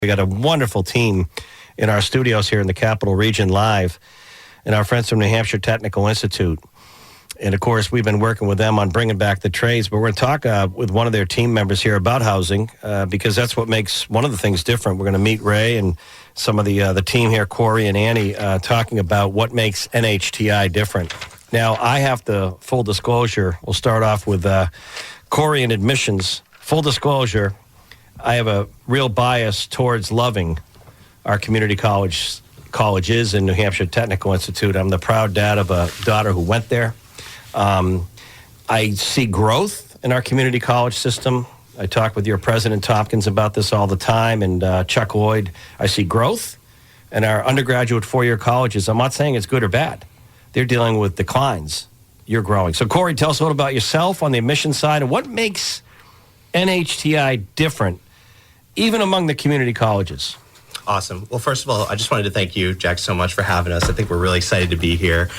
We got a wonderful team in our studios here in the Capital Region live, and our friends from New Hampshire Technical Institute. And, of course, we've been working with them on bringing back the trades. But we're going to talk with one of their team members here about housing because that's what makes one of the things different. We're going to meet Ray and some of the team here, Corey and Annie, talking about what makes NHTI different. Now, I have to, full disclosure, we'll start off with Corey and admissions. Full disclosure, I have a real bias towards loving our community colleges in New Hampshire Technical Institute. I'm the proud dad of a daughter who went there. I see growth in our community college system. I talk with your President Tompkins about this all the time, and Chuck Lloyd. I see growth in our undergraduate four-year colleges. I'm not saying it's good or bad. They're dealing with declines. You're growing. So, Corey, tell us a little about yourself on the admission side and what makes NHTI different, even among the community colleges. Awesome. Well, first of all, I just wanted to thank you, Jack, so much for having us. I think we're really excited to be here.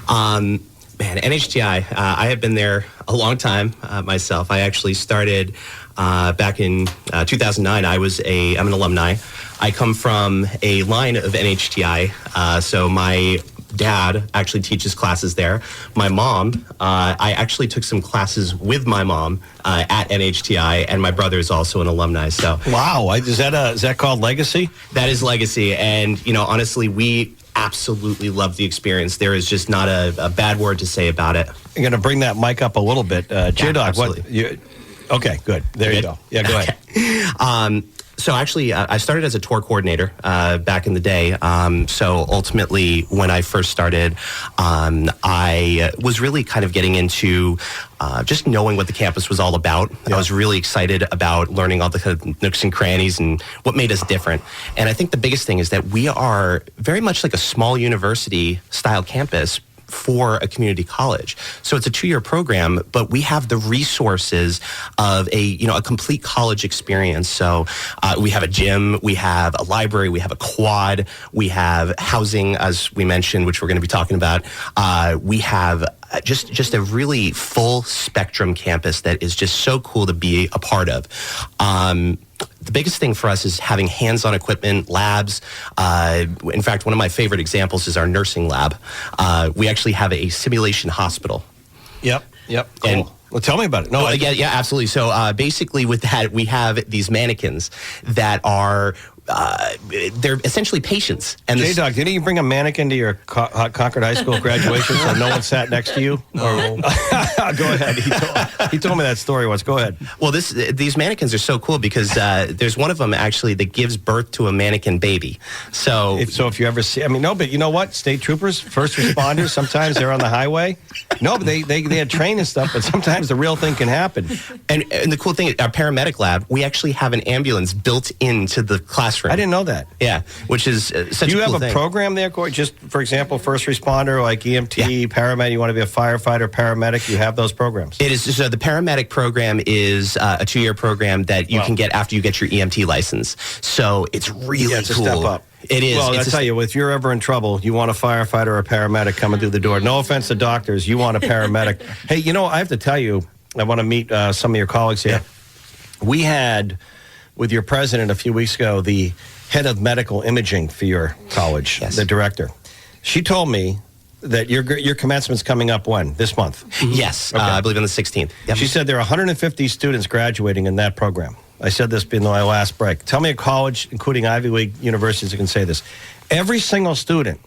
Man, NHTI, I have been there a long time myself. I actually started back in 2009. I'm an alumni. I come from a line of NHTI, so my dad actually teaches classes there. My mom, I actually took some classes with my mom at NHTI, and my brother is also an alumni. So wow, is that called legacy? That is legacy, and honestly, we absolutely love the experience. There is just not a bad word to say about it. I'm going to bring that mic up a little bit, J-Dog. Okay, good. There you go. Yeah, go ahead. So actually, I started as a tour coordinator back in the day. So ultimately, when I first started, I was really kind of getting into just knowing what the campus was all about. Yeah. I was really excited about learning all the nooks and crannies and what made us different. And I think the biggest thing is that we are very much like a small university-style campus for a community college. So it's a 2-year program, but we have the resources of a complete college experience. So we have a gym, we have a library, we have a quad, we have housing, as we mentioned, which we're going to be talking about. We have just a really full spectrum campus that is just so cool to be a part of. The biggest thing for us is having hands-on equipment, labs. In fact, one of my favorite examples is our nursing lab. We actually have a simulation hospital. Yep, cool. And, well, tell me about it. No, yeah, absolutely. So basically with that, we have these mannequins that are they're essentially patients. And J-Dog, didn't you bring a mannequin to your Concord High School graduation so no one sat next to you? No. Go ahead. He told me that story once. Go ahead. Well, these mannequins are so cool because there's one of them actually that gives birth to a mannequin baby. So if you ever see, but you know what? State troopers, first responders, sometimes they're on the highway. No, but they had trained and stuff, but sometimes the real thing can happen. And the cool thing, our paramedic lab, we actually have an ambulance built into the classroom. I didn't know that. Yeah, which is such a cool thing. Do you have a program there, Corey? Just, for example, first responder, like EMT, paramedic, you want to be a firefighter, paramedic, you have those programs? It is. So the paramedic program is a 2-year program that you can get after you get your EMT license. So it's really it's cool. A step up. It is. Well, I'll tell you, if you're ever in trouble, you want a firefighter or a paramedic coming through the door. No offense to doctors, you want a paramedic. Hey, I have to tell you, I want to meet some of your colleagues here. Yeah. We had, with your president a few weeks ago, the head of medical imaging for your college, the director. She told me that your commencement's coming up when? This month? Yes, okay. I believe on the 16th. Yep. She said there are 150 students graduating in that program. I said this in my last break. Tell me a college, including Ivy League universities, that can say this. Every single student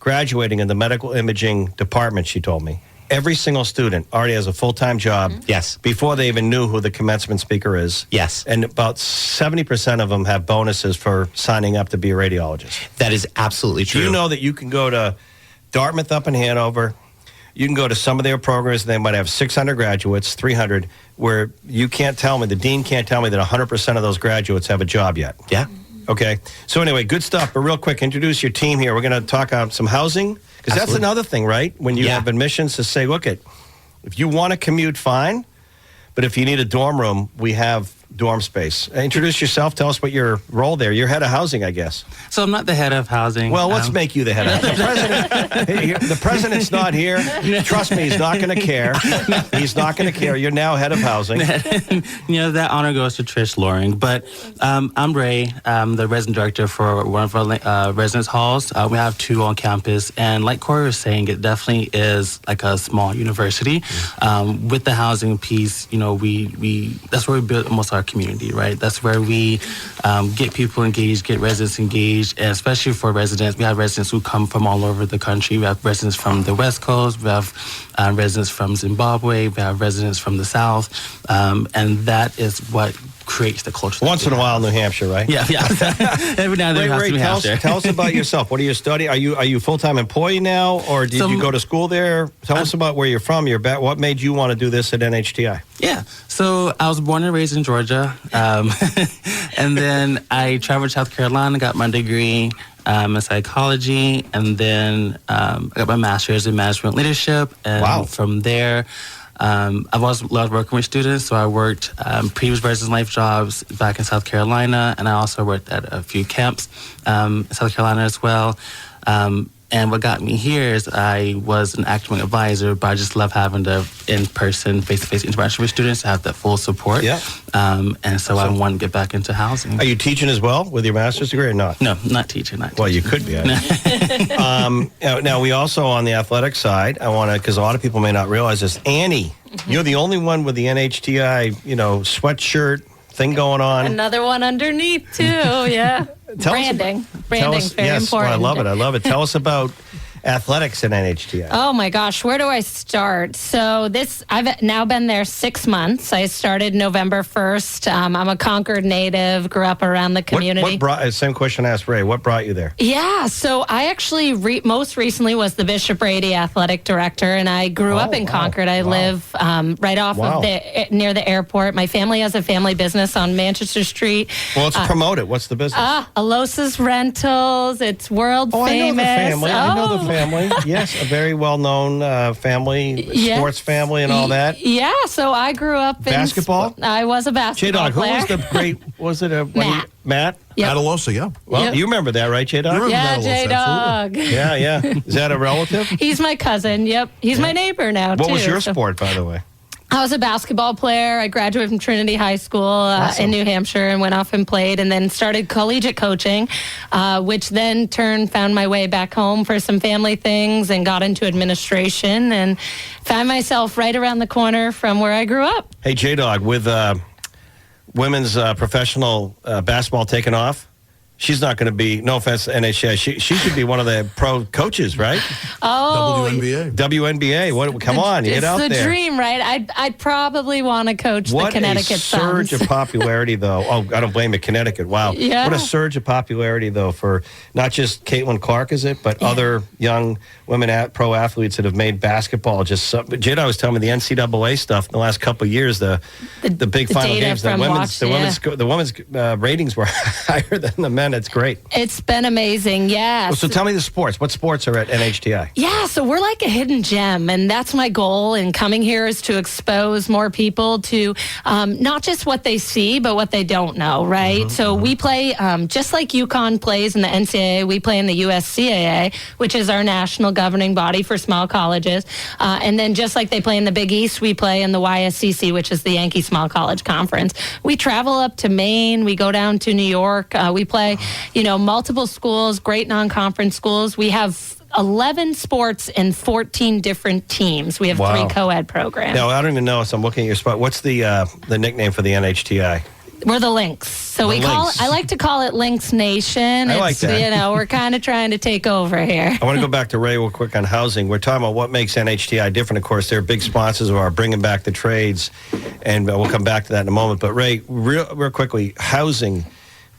graduating in the medical imaging department, she told me, every single student already has a full-time job. Mm-hmm. Yes. Before they even knew who the commencement speaker is. Yes. And about 70% of them have bonuses for signing up to be a radiologist. That is absolutely true. Do you know that you can go to Dartmouth up in Hanover? You can go to some of their programs, and they might have 600 graduates, 300, where you can't tell me, the dean can't tell me that 100% of those graduates have a job yet. Yeah. Okay. So anyway, good stuff. But real quick, introduce your team here. We're going to talk about some housing, because that's another thing, right? When you have admissions to say, look, if you want to commute, fine. But if you need a dorm room, we have dorm space. Introduce yourself. Tell us what your role there. You're head of housing, I guess. So I'm not the head of housing. Well, let's make you the head of housing. The president's not here. Trust me, he's not going to care. He's not going to care. You're now head of housing. That honor goes to Trish Loring. But I'm Ray. I'm the resident director for one of our residence halls. We have 2 on campus. And like Corey was saying, it definitely is like a small university. With the housing piece, we that's where we build almost our community, right? That's where we get people engaged, get residents engaged, and especially for residents. We have residents who come from all over the country. We have residents from the West Coast. We have residents from Zimbabwe. We have residents from the South. And that is what creates the culture. Once in a while, New Hampshire, right? Yeah. Every now and then, Ray, tell us about yourself. What do you study? Are you a full-time employee now, or did you go to school there? Tell us about where you're from. What made you want to do this at NHTI? Yeah. So I was born and raised in Georgia, and then I traveled to South Carolina, got my degree in psychology, and then I got my master's in management leadership. And from there, I've always loved working with students, so I worked previous residence life jobs back in South Carolina, and I also worked at a few camps in South Carolina as well. And what got me here is I was an academic advisor, but I just love having the in-person, face-to-face interaction with students to have that full support. Yeah. And so I want to get back into housing. Are you teaching as well with your master's degree or not? No, not teaching. Well, you could be. Now, we also, on the athletic side, I want to, because a lot of people may not realize this, Annie, you're the only one with the NHTI, sweatshirt thing going on. Another one underneath, too, yeah. Branding. Branding's very important. I love it. Tell us about athletics at NHTI. Oh my gosh, where do I start? So I've now been there 6 months. I started November 1st. I'm a Concord native, grew up around the community. What brought, same question I asked Ray, what brought you there? Yeah, so I actually most recently was the Bishop Brady athletic director, and I grew up in Concord. I live right off of near the airport. My family has a family business on Manchester Street. Well, let's promote it. What's the business? Alosa's Rentals. It's world famous. I know the family. Yes, a very well-known family, sports family and all that. Yeah, so I grew up in basketball. I was a basketball player. Who was the great? Was it Matt? Matt? Yep. Alosa, yeah. Well, you remember that, right, J-Dog? Yeah, J-Dog. Yeah. Is that a relative? He's my cousin. Yep, he's my neighbor now. What was your sport, by the way? I was a basketball player. I graduated from Trinity High School in New Hampshire and went off and played, and then started collegiate coaching, which then found my way back home for some family things and got into administration and found myself right around the corner from where I grew up. Hey, J-Dog, with women's professional basketball taking off, she's not going to be, no offense to NHTI, she should be one of the pro coaches, right? Oh. WNBA. Come on, you get out there. It's the dream, right? I'd probably want to coach the Connecticut Suns. What a surge of popularity, though. Oh, I don't blame it, Connecticut. Wow. Yeah. What a surge of popularity, though, for not just Caitlin Clark, is it, but other young women pro athletes that have made basketball just Jada was telling me the NCAA stuff in the last couple of years, the big final games, the women's ratings were higher than the men. It's great. It's been amazing, yeah. So tell me the sports. What sports are at NHTI? Yeah, so we're like a hidden gem, and that's my goal in coming here is to expose more people to not just what they see, but what they don't know, right? So we play, just like UConn plays in the NCAA, we play in the USCAA, which is our national governing body for small colleges. And then just like they play in the Big East, we play in the YSCC, which is the Yankee Small College Conference. We travel up to Maine. We go down to New York. We play multiple schools, great non-conference schools. We have 11 sports and 14 different teams. We have 3 co-ed programs. Now, I don't even know, so I'm looking at your spot. What's the nickname for the NHTI? We're the Lynx. So I like to call it Lynx Nation. I like that. We're kind of trying to take over here. I want to go back to Ray real quick on housing. We're talking about what makes NHTI different. Of course, they're big sponsors of our Bringing Back the Trades, and we'll come back to that in a moment. But Ray, real quickly, housing.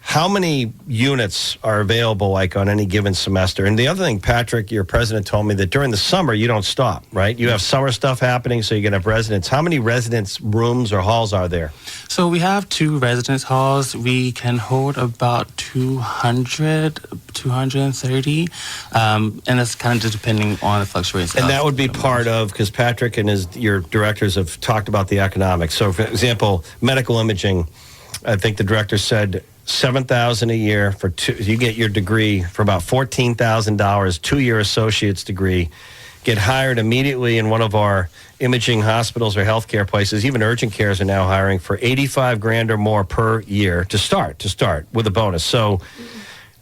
How many units are available like on any given semester? And the other thing, Patrick, your president told me that during the summer you don't stop, right? You have summer stuff happening, so you can have residents. How many residence rooms or halls are there? So we have 2 residence halls. We can hold about 200, 230, and that's kind of just depending on the fluctuations. And that would be part of, because Patrick and your directors have talked about the economics. So, for example, medical imaging, I think the director said $7,000 a year for you get your degree for about $14,000, 2-year associate's degree. Get hired immediately in one of our imaging hospitals or healthcare places. Even urgent cares are now hiring for $85,000 or more per year to start with a bonus. So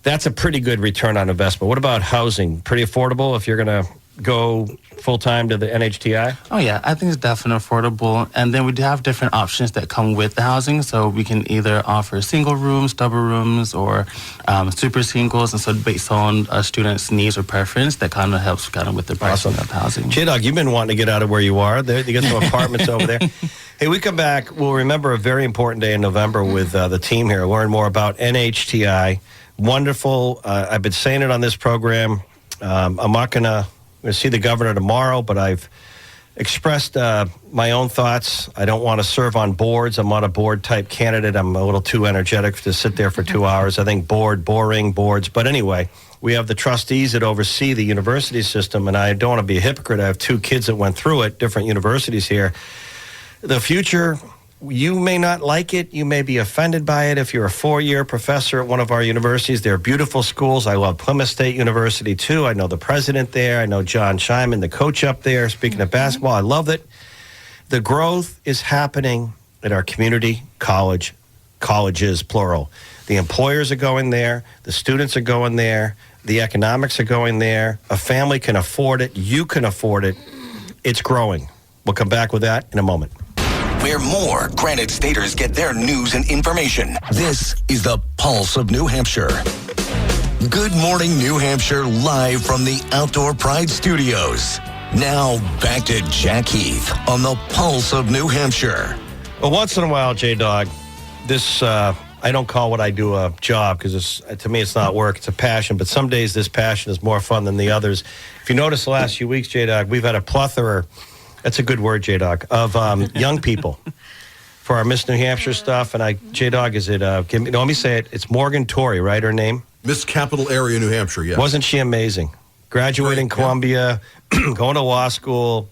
that's a pretty good return on investment. What about housing? Pretty affordable if you're going to go full-time to the NHTI? Oh, yeah. I think it's definitely affordable. And then we do have different options that come with the housing. So we can either offer single rooms, double rooms, or super singles. And so based on a student's needs or preference, that kind of helps kind of with the pricing of housing. J-Dog, you've been wanting to get out of where you are. There, you got some apartments over there. Hey, we come back. We'll remember a very important day in November with the team here. Learn more about NHTI. Wonderful. I've been saying it on this program. I'm not going to see the governor tomorrow, but I've expressed my own thoughts. I don't want to serve on boards. I'm not a board-type candidate. I'm a little too energetic to sit there for 2 hours. I think boring boards. But anyway, we have the trustees that oversee the university system, and I don't want to be a hypocrite. I have 2 kids that went through it, different universities here. The future, you may not like it. You may be offended by it. If you're a 4-year professor at one of our universities, they're beautiful schools. I love Plymouth State University, too. I know the president there. I know John Scheinman, the coach up there. Speaking of basketball, I love it. The growth is happening at our community colleges, plural. The employers are going there. The students are going there. The economics are going there. A family can afford it. You can afford it. It's growing. We'll come back with that in a moment. Where more Granite Staters get their news and information. This is the Pulse of New Hampshire. Good morning, New Hampshire, live from the Outdoor Pride Studios. Now, back to Jack Heath on the Pulse of New Hampshire. Well, once in a while, J-Dog, this, I don't call what I do a job because to me it's not work, it's a passion. But some days this passion is more fun than the others. If you notice the last few weeks, J-Dog, we've had a plethora, that's a good word, J-Dog, of young people for our Miss New Hampshire stuff. And J-Dog, is it, let me say it, it's Morgan Torrey, right, her name? Miss Capital Area, New Hampshire, yeah. Wasn't she amazing? Graduating Columbia, going to law school,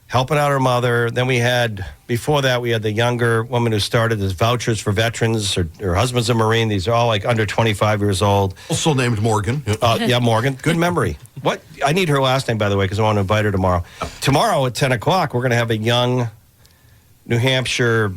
helping out her mother. Then before that, we had the younger woman who started as vouchers for veterans. Her husband's a Marine. These are all like under 25 years old. Also named Morgan. Yeah, Morgan. Good memory. What? I need her last name, by the way, because I want to invite her tomorrow. Tomorrow at 10 o'clock, we're going to have a young New Hampshire,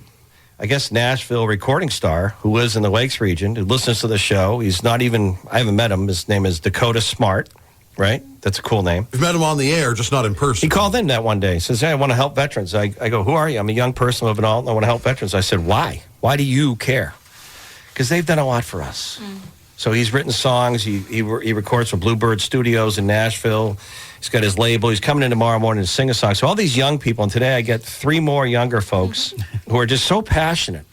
I guess, Nashville recording star who lives in the Lakes region, who listens to the show. He's not even, I haven't met him. His name is Dakota Smart, right? That's a cool name. We've met him on the air, just not in person. He called in that one day. He says, hey, I want to help veterans. I go, who are you? I'm a young person living in Alton. I want to help veterans. I said, why? Why do you care? Because they've done a lot for us. So he's written songs. He records for Bluebird Studios in Nashville. He's got his label. He's coming in tomorrow morning to sing a song. So all these young people, and today I get 3 more younger folks who are just so passionate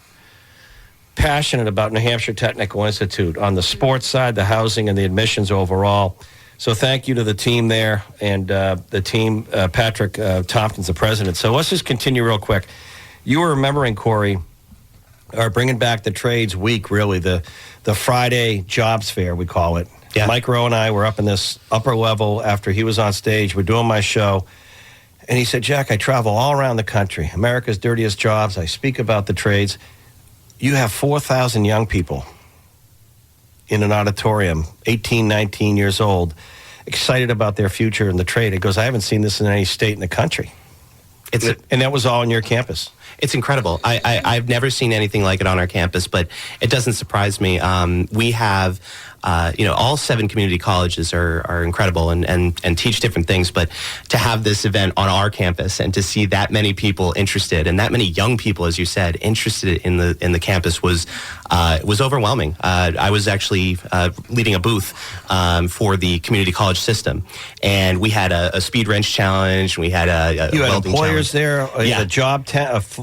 about New Hampshire Technical Institute on the sports side, the housing, and the admissions overall. So thank you to the team there and the team, Patrick Tompkins, the president. So let's just continue real quick. You were remembering, Corey, or bringing back the trades week, really, the Friday jobs fair, we call it. Yeah. Mike Rowe and I were up in this upper level after he was on stage. We're doing my show. And he said, Jack, I travel all around the country, America's dirtiest jobs. I speak about the trades. You have 4,000 young people in an auditorium, 18, 19 years old, excited about their future in the trade. It goes, I haven't seen this in any state in the country. And that was all on your campus. It's incredible. I've never seen anything like it on our campus, but it doesn't surprise me. We have, all 7 community colleges are incredible and teach different things, but to have this event on our campus and to see that many people interested and that many young people, as you said, interested in the campus was overwhelming. I was actually leading a booth for the community college system, and we had a speed wrench challenge. We had a you had welding employers challenge. There, a job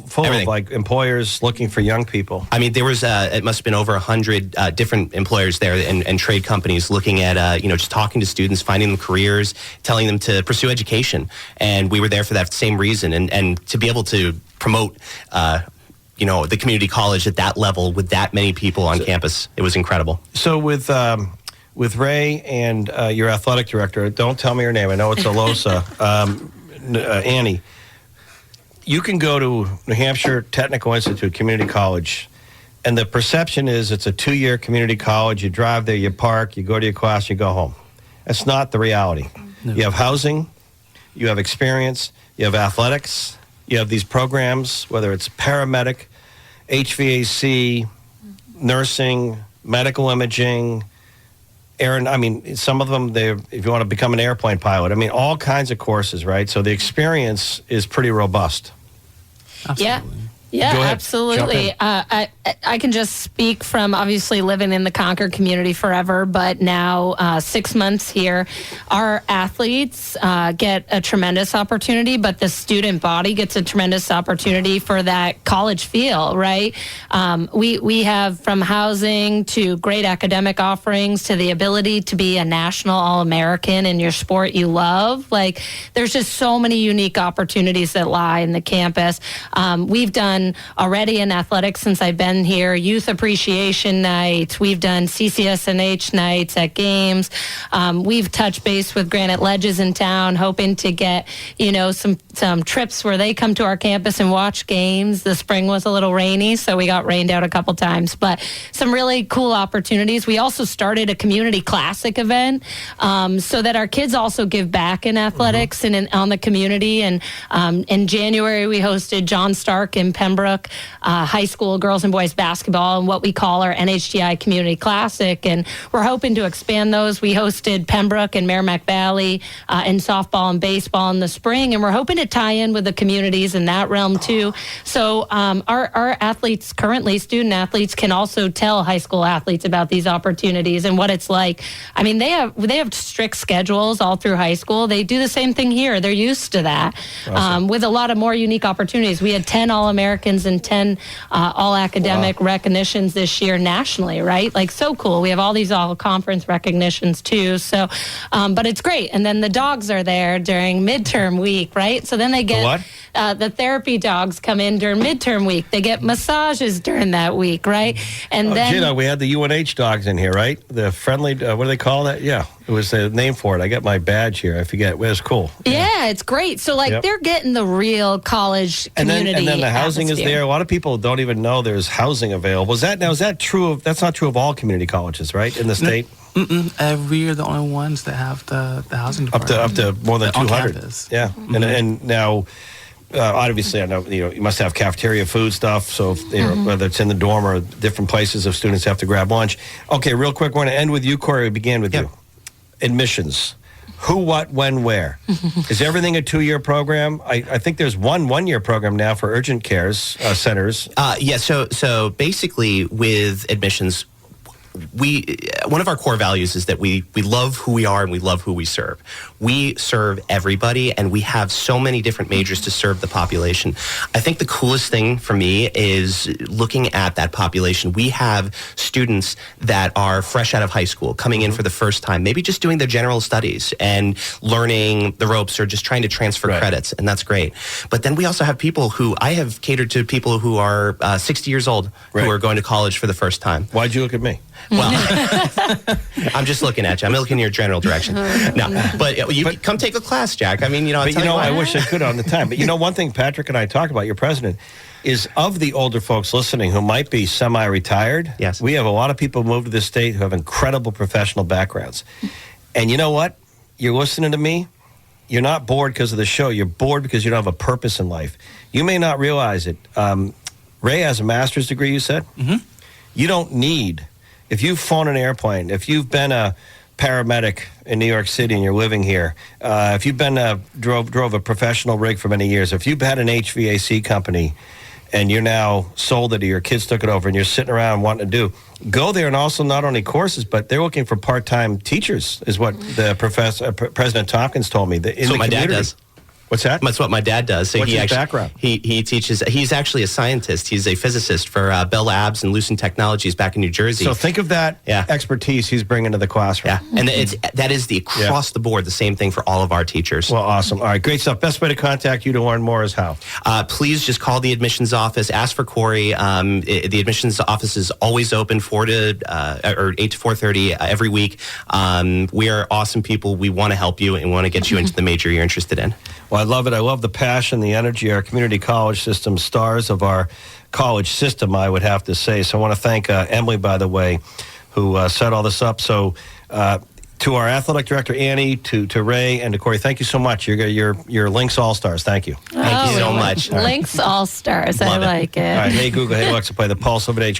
full Everything. of like employers looking for young people. I mean, there was it must have been over 100 different employers there and trade companies looking at just talking to students, finding them careers, telling them to pursue education, and we were there for that same reason, and to be able to promote the community college at that level with that many people on campus, it was incredible. So with Ray and your athletic director, don't tell me her name, I know it's Alosa, Annie, you can go to New Hampshire Technical Institute Community College And the perception is it's a 2-year community college. You drive there, you park, you go to your class, you go home. That's not the reality. No. You have housing, you have experience, you have athletics, you have these programs, whether it's paramedic, HVAC, nursing, medical imaging, some of them, if you want to become an airplane pilot, all kinds of courses, right? So the experience is pretty robust. Absolutely. Yeah, absolutely. I can just speak from obviously living in the Concord community forever, but now 6 months here. Our athletes get a tremendous opportunity, but the student body gets a tremendous opportunity for that college feel, right? We have from housing to great academic offerings to the ability to be a national All-American in your sport you love. Like, there's just so many unique opportunities that lie in the campus. We've done already in athletics since I've been here, youth appreciation nights. We've done CCSNH nights at games. We've touched base with Granite Ledges in town, hoping to get, some trips where they come to our campus and watch games. The spring was a little rainy, so we got rained out a couple times, but some really cool opportunities. We also started a community classic event so that our kids also give back in athletics and on the community. And in January, we hosted John Stark in Pembroke High School girls and boys basketball and what we call our NHTI Community Classic. And we're hoping to expand those. We hosted Pembroke and Merrimack Valley in softball and baseball in the spring, and we're hoping to tie in with the communities in that realm too. So our athletes, currently student athletes, can also tell high school athletes about these opportunities and what it's like. They have strict schedules all through high school. They do the same thing here. They're used to that. Awesome. With a lot of more unique opportunities. We had 10 All-Americans and 10 all-academic recognitions this year nationally, right? Like, so cool. We have all these all-conference recognitions too. So, but it's great. And then the dogs are there during midterm week, right? So then they get the therapy dogs come in during midterm week. They get massages during that week, right? And then we had the UNH dogs in here, right? The friendly, what do they call that? Yeah, it was the name for it. I got my badge here. I forget. It was cool. Yeah, it's great. So they're getting the real college community. And then the housing is there. A lot of people don't even know there's housing available. Is that true of? That's not true of all community colleges, right? In the state. We're the only ones that have the housing department. Up to more than 200. Campus. Yeah, and now. Obviously, I know you must have cafeteria food stuff. So whether it's in the dorm or different places, if students have to grab lunch. Okay, real quick, we're going to end with you, Corey. We began with you. Admissions. Who, what, when, where? Is everything a 2-year program? I think there's one-year program now for urgent cares centers. So basically with admissions, one of our core values is that we love who we are and we love who we serve. We serve everybody, and we have so many different majors to serve the population. I think the coolest thing for me is looking at that population. We have students that are fresh out of high school, coming in for the first time, maybe just doing their general studies and learning the ropes or just trying to transfer credits, and that's great. But then we also have people I have catered to people who are 60 years old who are going to college for the first time. Why'd you look at me? Well, I'm just looking at you. I'm looking in your general direction. No, but come take a class, Jack. I wish I could on the time. But one thing Patrick and I talked about, your president, is of the older folks listening who might be semi-retired. Yes. We have a lot of people who move to this state who have incredible professional backgrounds. And you know what? You're listening to me. You're not bored because of the show. You're bored because you don't have a purpose in life. You may not realize it. Ray has a master's degree, you said? Mm-hmm. You don't need... If you've flown an airplane, if you've been a paramedic in New York City and you're living here, if you've been drove a professional rig for many years, if you've had an HVAC company and you're now sold it or your kids took it over and you're sitting around wanting to do, go there. And also not only courses, but they're looking for part-time teachers is what the President Tompkins told me. That's what my dad does. What's that? That's what my dad does. So What's his background? He teaches. He's actually a scientist. He's a physicist for Bell Labs and Lucent Technologies back in New Jersey. So think of that expertise he's bringing to the classroom. Yeah, and that is the across the board the same thing for all of our teachers. Well, awesome. All right, great stuff. Best way to contact you to learn more is how? Please just call the admissions office. Ask for Corey. The admissions office is always open 8 to 4:30 every week. We are awesome people. We want to help you and want to get you into the major you're interested in. Well, I love it. I love the passion, the energy. Our community college system, stars of our college system, I would have to say. So I want to thank Emily, by the way, who set all this up. So to our athletic director, Annie, to Ray, and to Corey, thank you so much. You're Lynx All-Stars. Thank you. Thank you so much. Lynx All-Stars. I like it. All right, hey, Google, hey, Alexa, play the Pulse of NHTI.